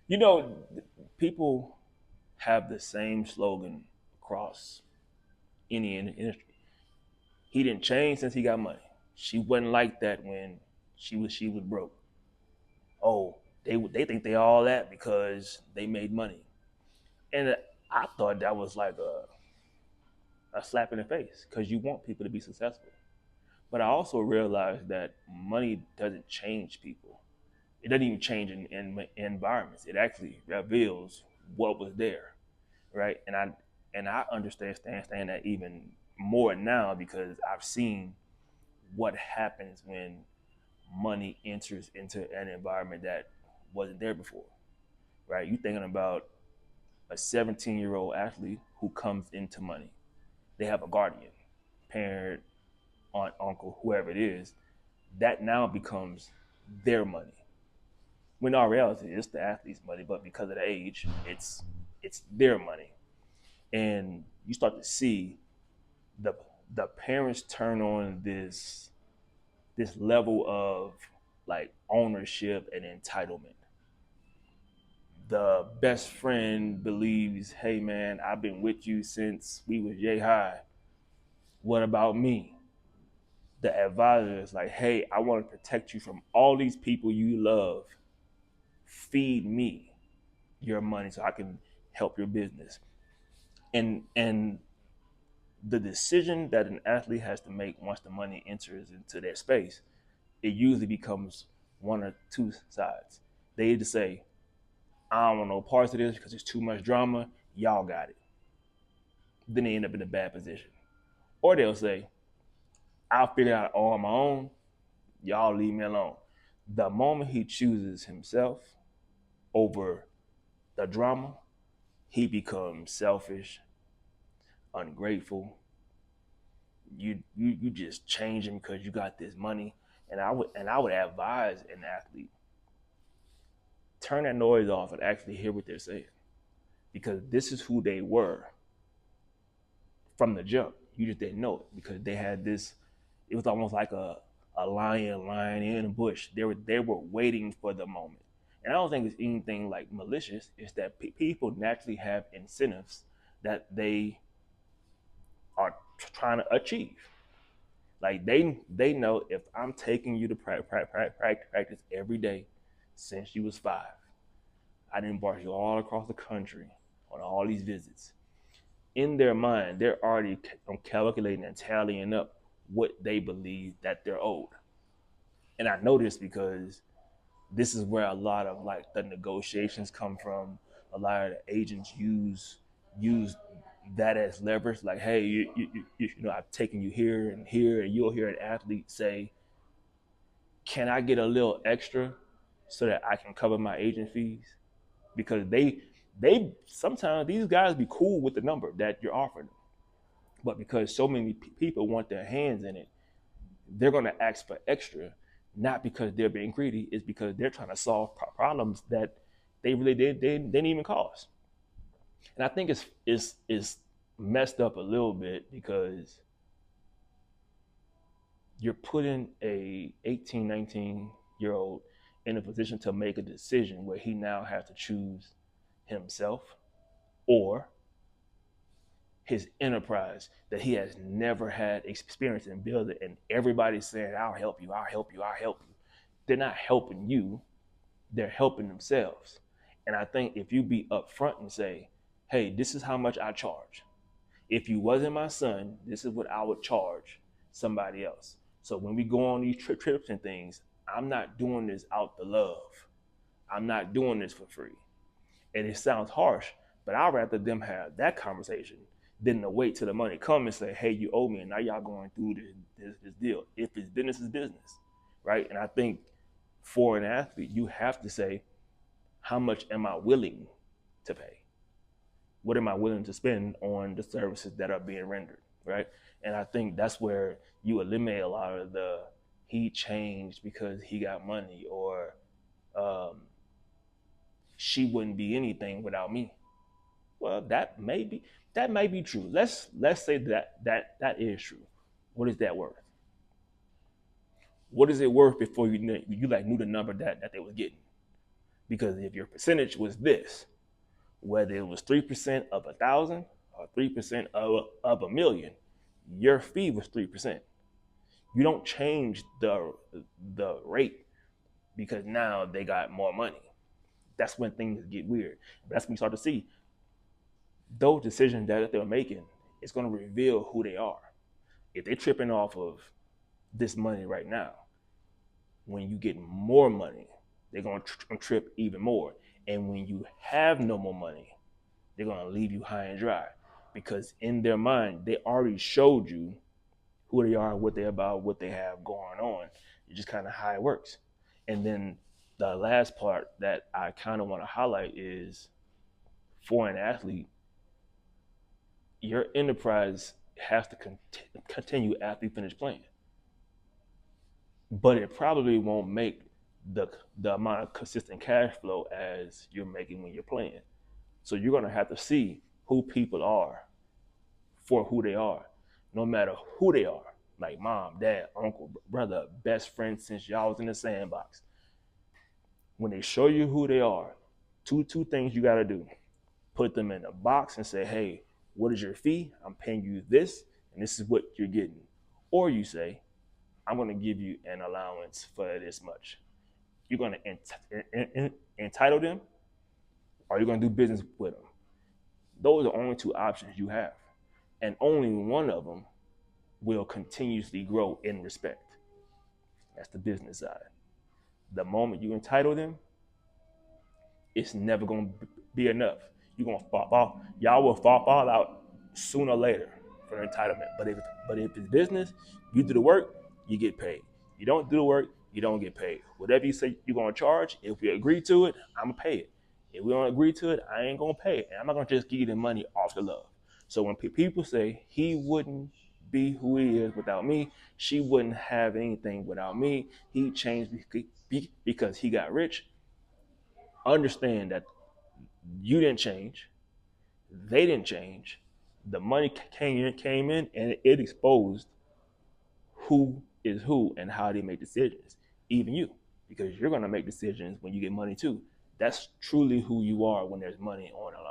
You know, people have the same slogan across any industry. He didn't change since he got money. She wasn't like that when she was broke. Oh, they think they all that because they made money, and I thought that was like a slap in the face because you want people to be successful. But I also realized that money doesn't change people. It doesn't even change in environments. It actually reveals what was there, right? And I understand that even more now because I've seen what happens when money enters into an environment that wasn't there before, right? You thinking about a 17-year-old athlete who comes into money. They have a guardian, parent, aunt, uncle, whoever it is. That now becomes their money. When in all reality, it's the athlete's money, but because of the age, it's their money. And you start to see the the parents turn on this level of like ownership and entitlement. The best friend believes, hey man, I've been with you since we was yay high. What about me? The advisor is like, hey, I want to protect you from all these people you love. Feed me your money so I can help your business. And the decision that an athlete has to make once the money enters into their space, it usually becomes one or two sides. They either say, I don't want no parts of this because it's too much drama. Y'all got it. Then they end up in a bad position. Or they'll say, I'll figure it out all on my own. Y'all leave me alone. The moment he chooses himself over the drama, he becomes selfish, ungrateful. You just change him because you got this money. And I would advise an athlete turn that noise off and actually hear what they're saying because this is who they were from the jump. You just didn't know it because they had this. It was almost like a lion lying in a bush. They were waiting for the moment. And I don't think it's anything like malicious. It's that people naturally have incentives that they are trying to achieve. Like they know if I'm taking you to practice every day since you was 5, I didn't embark you all across the country on all these visits. In their mind, they're already calculating and tallying up what they believe that they're owed. And I know this because this is where a lot of like the negotiations come from. A lot of the agents use that as leverage. Like, hey, I've taken you here, and you'll hear an athlete say, "Can I get a little extra so that I can cover my agent fees?" Because they sometimes these guys be cool with the number that you're offering them, but because so many people want their hands in it, they're going to ask for extra, not because they're being greedy, it's because they're trying to solve problems that they really they didn't even cause. And I think it's messed up a little bit because you're putting a 18, 19-year old in a position to make a decision where he now has to choose himself or his enterprise that he has never had experience in building, and everybody's saying, I'll help you, I'll help you, I'll help you. They're not helping you, they're helping themselves. And I think if you be upfront and say, hey, this is how much I charge. If you wasn't my son, this is what I would charge somebody else. So when we go on these trips and things, I'm not doing this out the love. I'm not doing this for free. And it sounds harsh, but I'd rather them have that conversation than to wait till the money come and say, hey, you owe me, and now y'all going through this deal. If it's business, it's business, right? And I think for an athlete, you have to say, how much am I willing to pay? What am I willing to spend on the services that are being rendered, right? And I think that's where you eliminate a lot of the he changed because he got money, or um, she wouldn't be anything without me. Well, that may be true. Let's say that is true. What is that worth? What is it worth before you like knew the number that they was getting? Because if your percentage was this, whether it was 3% of 1,000 or 3% of a million, your fee was 3%. You don't change the rate because now they got more money. That's when things get weird. That's when you start to see those decisions that they're making. It's going to reveal who they are. If they're tripping off of this money right now, when you get more money, they're going to trip even more. And when you have no more money, they're going to leave you high and dry because in their mind, they already showed you who they are, what they're about, what they have going on. It's just kind of how it works. And then the last part that I kind of want to highlight is for an athlete, your enterprise has to continue after you finish playing. But it probably won't make the amount of consistent cash flow as you're making when you're playing. So you're gonna have to see who people are for who they are, no matter who they are. Like mom, dad, uncle, brother, best friend since y'all was in the sandbox. When they show you who they are, two things you gotta do. Put them in a box and say, hey, what is your fee? I'm paying you this, and this is what you're getting. Or you say, I'm gonna give you an allowance for this much. You're gonna entitle them, or you're gonna do business with them. Those are the only two options you have, and only one of them will continuously grow in respect. That's the business side. The moment you entitle them, it's never gonna be enough. You're gonna fall. Y'all will fall out sooner or later for entitlement. But if it's business, you do the work, you get paid. You don't do the work, you don't get paid. Whatever you say you're gonna charge, if we agree to it, I'm gonna pay it. If we don't agree to it, I ain't gonna pay it. And I'm not gonna just give you the money off the love. So when people say he wouldn't be who he is without me, she wouldn't have anything without me, he changed because he got rich, understand that you didn't change, they didn't change. The money came in, and it exposed who is who and how they make decisions. Even you, because you're gonna make decisions when you get money too. That's truly who you are when there's money on a line.